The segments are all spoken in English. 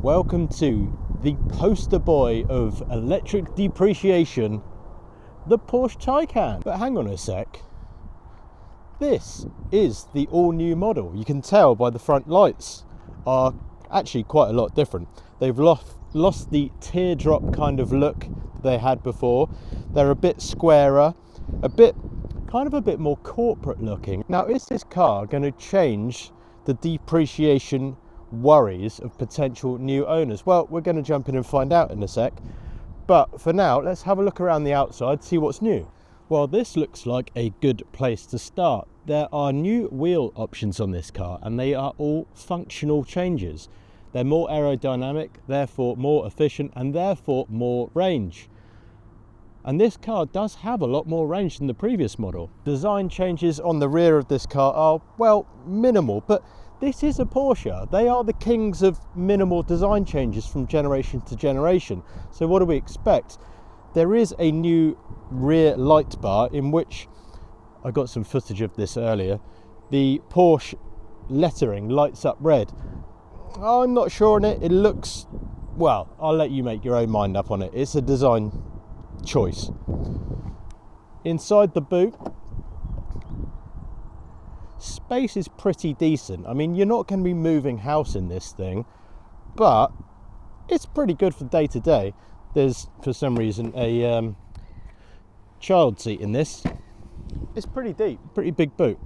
Welcome to the poster boy of electric depreciation, the Porsche Taycan. But hang on a sec, this is the all-new model. You can tell by the front lights are actually quite a lot different. They've lost the teardrop kind of look they had before. They're a bit squarer, a bit more corporate looking. Now, is this car going to change the depreciation worries of potential new owners? Well, we're going to jump in and find out in a sec, but for now let's have a look around the outside, see what's new. Well, this looks like a good place to start. There are new wheel options on this car and they are all functional changes. They're more aerodynamic, therefore more efficient, and therefore more range. And this car does have a lot more range than the previous model. Design changes on the rear of this car are, well, minimal, but this is a Porsche. They are the kings of minimal design changes from generation to generation. So what do we expect? There is a new rear light bar in which, I got some footage of this earlier, the Porsche lettering lights up red. I'm not sure on it. It looks, well, I'll let you make your own mind up on it. It's a design choice. Inside the boot, space is pretty decent. I mean, you're not going to be moving house in this thing, but it's pretty good for day to day. There's, for some reason, a child seat in this. It's pretty deep, pretty big boot.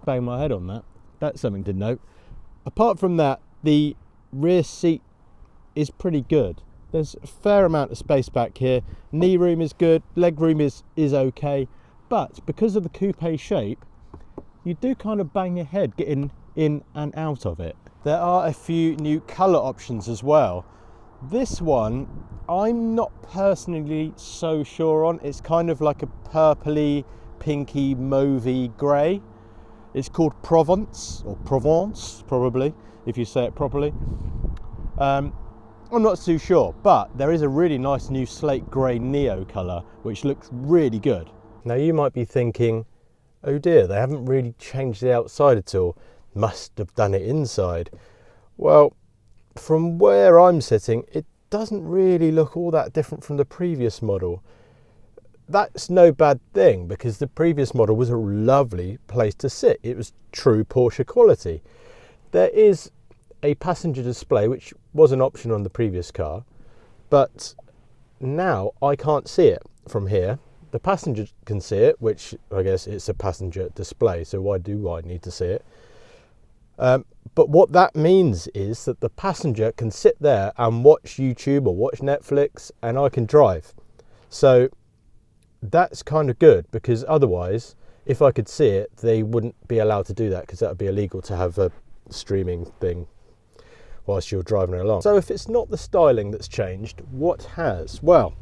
Bang my head on that. That's something to note. Apart from that, the rear seat is pretty good. There's a fair amount of space back here. Knee room is good, leg room is okay, but because of the coupe shape, you do kind of bang your head getting in and out of it. There are a few new colour options as well. This one, I'm not personally so sure on. It's kind of like a purpley, pinky, mauvey grey. It's called Provence, or Provence, probably, if you say it properly. I'm not too sure, but there is a really nice new slate grey Neo colour, which looks really good. Now, you might be thinking, oh dear, they haven't really changed the outside at all. Must have done it inside. Well, from where I'm sitting, it doesn't really look all that different from the previous model. That's no bad thing, because the previous model was a lovely place to sit. It was true Porsche quality. There is a passenger display, which was an option on the previous car, but now I can't see it from here. The passenger can see it, which I guess it's a passenger display, so why do I need to see it? But what that means is that the passenger can sit there and watch YouTube or watch Netflix, and I can drive. So that's kind of good, because otherwise, if I could see it, they wouldn't be allowed to do that, because that would be illegal to have a streaming thing whilst you're driving along. So if it's not the styling that's changed, what has? Well,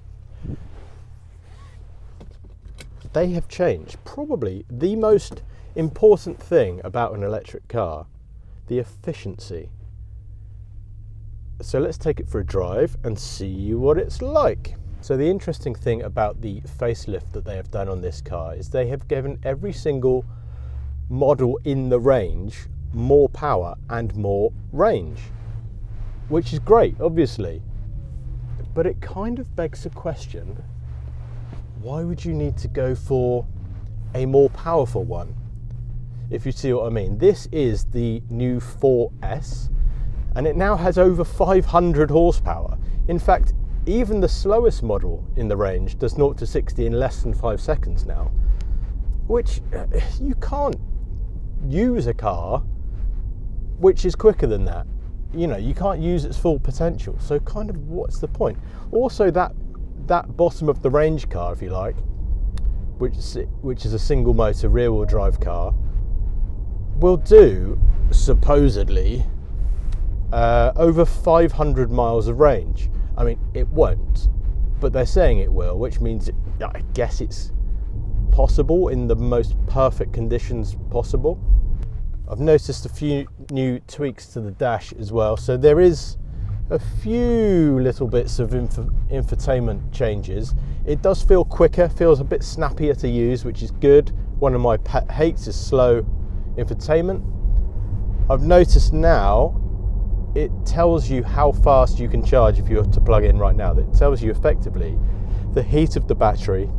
they have changed probably the most important thing about an electric car: the efficiency. So let's take it for a drive and see what it's like. So the interesting thing about the facelift that they have done on this car is they have given every single model in the range more power and more range, which is great, obviously. But it kind of begs the question, why would you need to go for a more powerful one? If you see what I mean. This is the new 4S, and it now has over 500 horsepower. In fact, even the slowest model in the range does 0 to 60 in less than 5 seconds now, which you can't use a car which is quicker than that. You know, you can't use its full potential. So kind of what's the point? Also, that bottom of the range car, if you like, which is a single motor rear wheel drive car, will do supposedly over 500 miles of range. I mean, it won't, but they're saying it will, which means I guess it's possible in the most perfect conditions possible. I've noticed a few new tweaks to the dash as well. So there is a few little bits of infotainment changes. It does feel quicker, feels a bit snappier to use, which is good. One of my pet hates is slow infotainment. I've noticed now it tells you how fast you can charge if you were to plug in right now. It tells you effectively the heat of the battery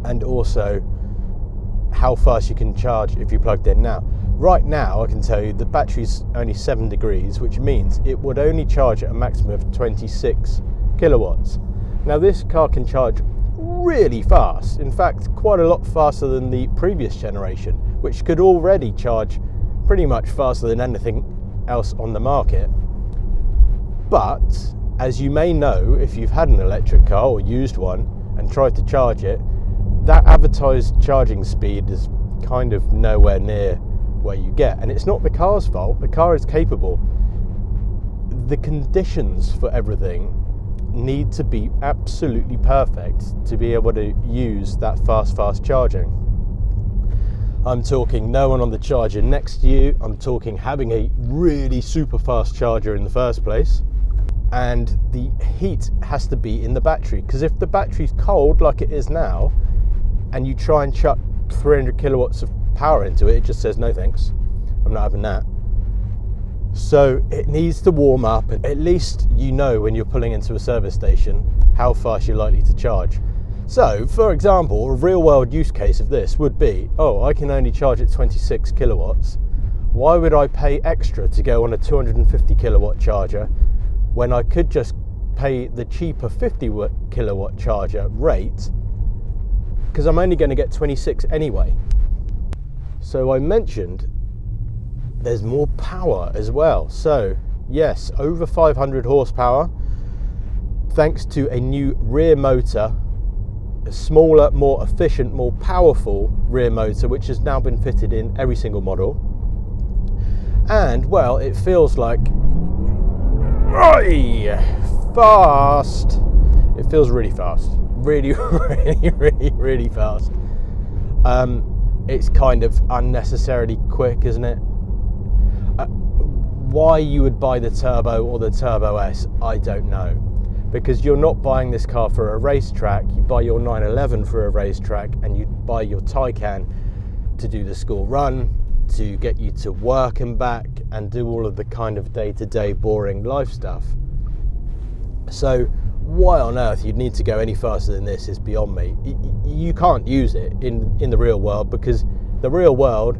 and also how fast you can charge if you plugged in now. Right now I can tell you the battery's only 7 degrees, which means it would only charge at a maximum of 26 kilowatts. Now this car can charge really fast, in fact quite a lot faster than the previous generation, which could already charge pretty much faster than anything else on the market. But as you may know, if you've had an electric car or used one and tried to charge it, that advertised charging speed is kind of nowhere near where you get, and it's not the car's fault. The car is capable. The conditions for everything need to be absolutely perfect to be able to use that fast charging. I'm talking no one on the charger next to you. I'm talking having a really super fast charger in the first place, and the heat has to be in the battery, because if the battery's cold like it is now and you try and chuck 300 kilowatts of power into it, it just says no thanks, I'm not having that. So it needs to warm up, and at least you know when you're pulling into a service station how fast you're likely to charge. So for example, a real world use case of this would be, oh, I can only charge at 26 kilowatts. Why would I pay extra to go on a 250 kilowatt charger when I could just pay the cheaper 50 kilowatt charger rate, because I'm only going to get 26 anyway. So I mentioned there's more power as well. So yes, over 500 horsepower thanks to a new rear motor, a smaller, more efficient, more powerful rear motor, which has now been fitted in every single model. And well, it feels like fast. It feels really fast, really fast. It's kind of unnecessarily quick, isn't it? Why you would buy the Turbo or the Turbo S, I don't know, because you're not buying this car for a racetrack. You buy your 911 for a racetrack, and you buy your Taycan to do the school run, to get you to work and back, and do all of the kind of day-to-day boring life stuff. So why on earth you'd need to go any faster than this is beyond me. You can't use it in the real world, because the real world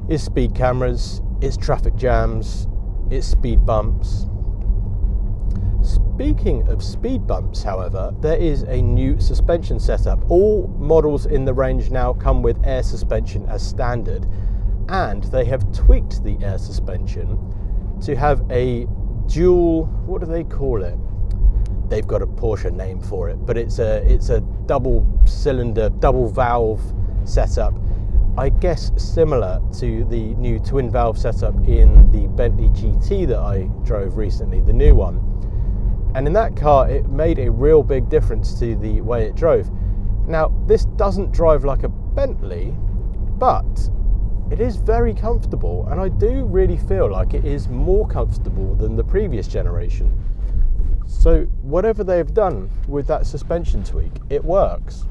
is speed cameras, it's traffic jams, it's speed bumps. Speaking of speed bumps, however, there is a new suspension setup. All models in the range now come with air suspension as standard, and they have tweaked the air suspension to have a dual, what do they call it? They've got a Porsche name for it, but it's a double cylinder, double valve setup. I guess similar to the new twin valve setup in the Bentley GT that I drove recently, the new one. And in that car, it made a real big difference to the way it drove. Now, this doesn't drive like a Bentley, but it is very comfortable, and I do really feel like it is more comfortable than the previous generation. So whatever they've done with that suspension tweak, it works.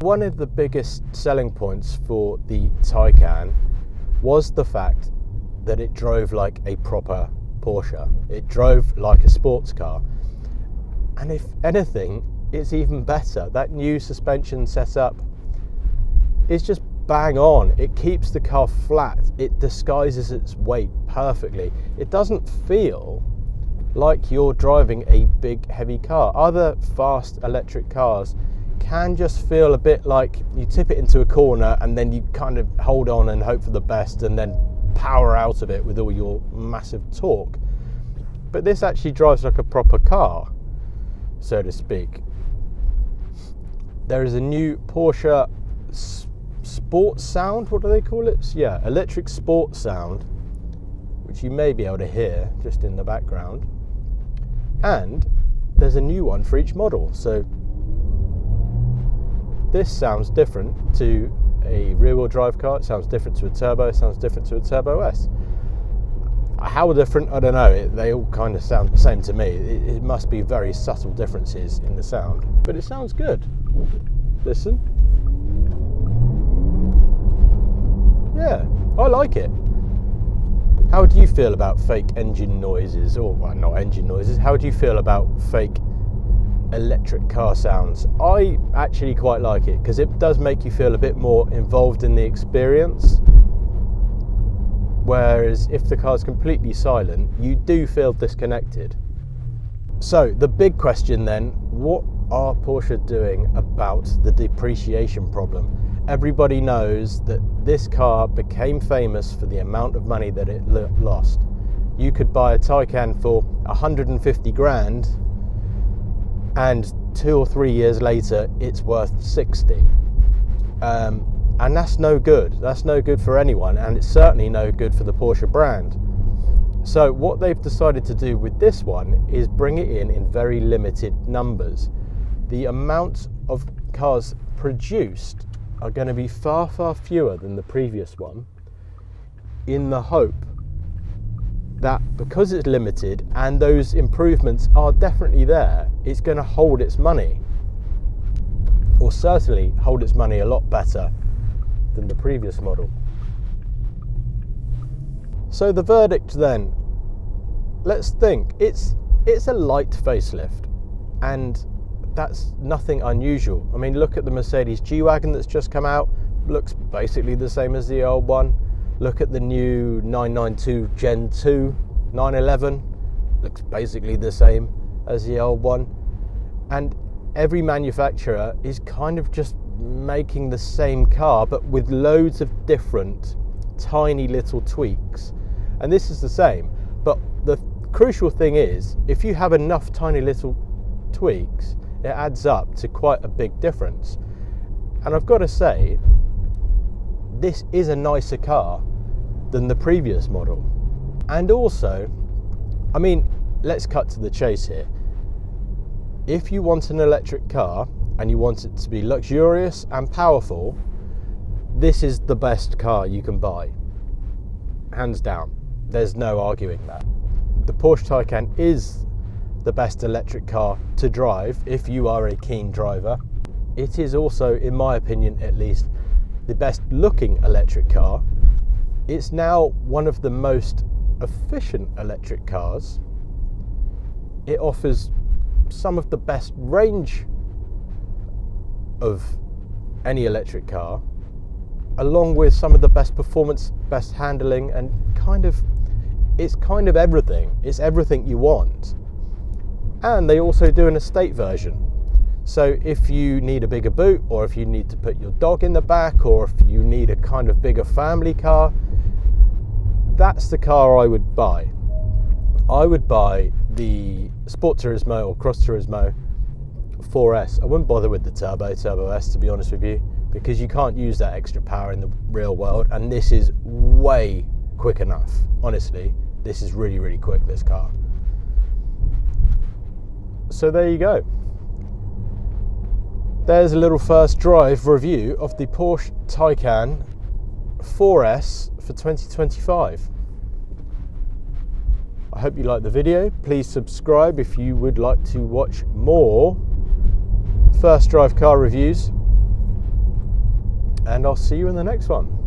One of the biggest selling points for the Taycan was the fact that it drove like a proper Porsche. It drove like a sports car. And if anything, it's even better. That new suspension setup is just bang on. It keeps the car flat. It disguises its weight perfectly. It doesn't feel like you're driving a big heavy car. Other fast electric cars can just feel a bit like you tip it into a corner and then you kind of hold on and hope for the best and then power out of it with all your massive torque. But this actually drives like a proper car, so to speak. There is a new Porsche Sport Sound, what do they call it? Yeah, electric sport sound, which you may be able to hear just in the background. And there's a new one for each model. So this sounds different to a rear-wheel drive car, it sounds different to a turbo, it sounds different to a Turbo S. How different, I don't know. They all kind of sound the same to me. It must be very subtle differences in the sound, but it sounds good. Listen. Yeah, I like it. How do you feel about fake engine noises, or well, not engine noises? How do you feel about fake electric car sounds? I actually quite like it because it does make you feel a bit more involved in the experience. Whereas if the car's completely silent, you do feel disconnected. So the big question then, what are Porsche doing about the depreciation problem? Everybody knows that this car became famous for the amount of money that it lost. You could buy a Taycan for 150 grand and 2 or 3 years later it's worth 60. And that's no good. That's no good for anyone, and it's certainly no good for the Porsche brand. So what they've decided to do with this one is bring it in very limited numbers. The amount of cars produced are going to be far, far fewer than the previous one, in the hope that because it's limited and those improvements are definitely there, it's going to hold its money, or certainly hold its money a lot better than the previous model. So the verdict then, let's think, it's a light facelift, and that's nothing unusual. I mean, look at the Mercedes G-Wagon that's just come out, looks basically the same as the old one. Look at the new 992 Gen 2 911, looks basically the same as the old one. And every manufacturer is kind of just making the same car, but with loads of different tiny little tweaks. And this is the same, but the crucial thing is, if you have enough tiny little tweaks, it adds up to quite a big difference. And I've got to say, this is a nicer car than the previous model. And also, I mean, let's cut to the chase here. If you want an electric car and you want it to be luxurious and powerful, this is the best car you can buy, hands down. There's no arguing that. The Porsche Taycan is the best electric car to drive if you are a keen driver. It is also, in my opinion at least, the best looking electric car. It's now one of the most efficient electric cars. It offers some of the best range of any electric car, along with some of the best performance, best handling, and it's kind of everything. It's everything you want. And they also do an estate version. So if you need a bigger boot, or if you need to put your dog in the back, or if you need a kind of bigger family car, that's the car I would buy. I would buy the Sport Turismo or Cross Turismo 4S. I wouldn't bother with the Turbo S, to be honest with you, because you can't use that extra power in the real world, and this is way quick enough. Honestly, this is really, really quick, this car. So there you go. There's a little first drive review of the Porsche Taycan 4S for 2025. I hope you liked the video. Please subscribe if you would like to watch more first drive car reviews, and I'll see you in the next one.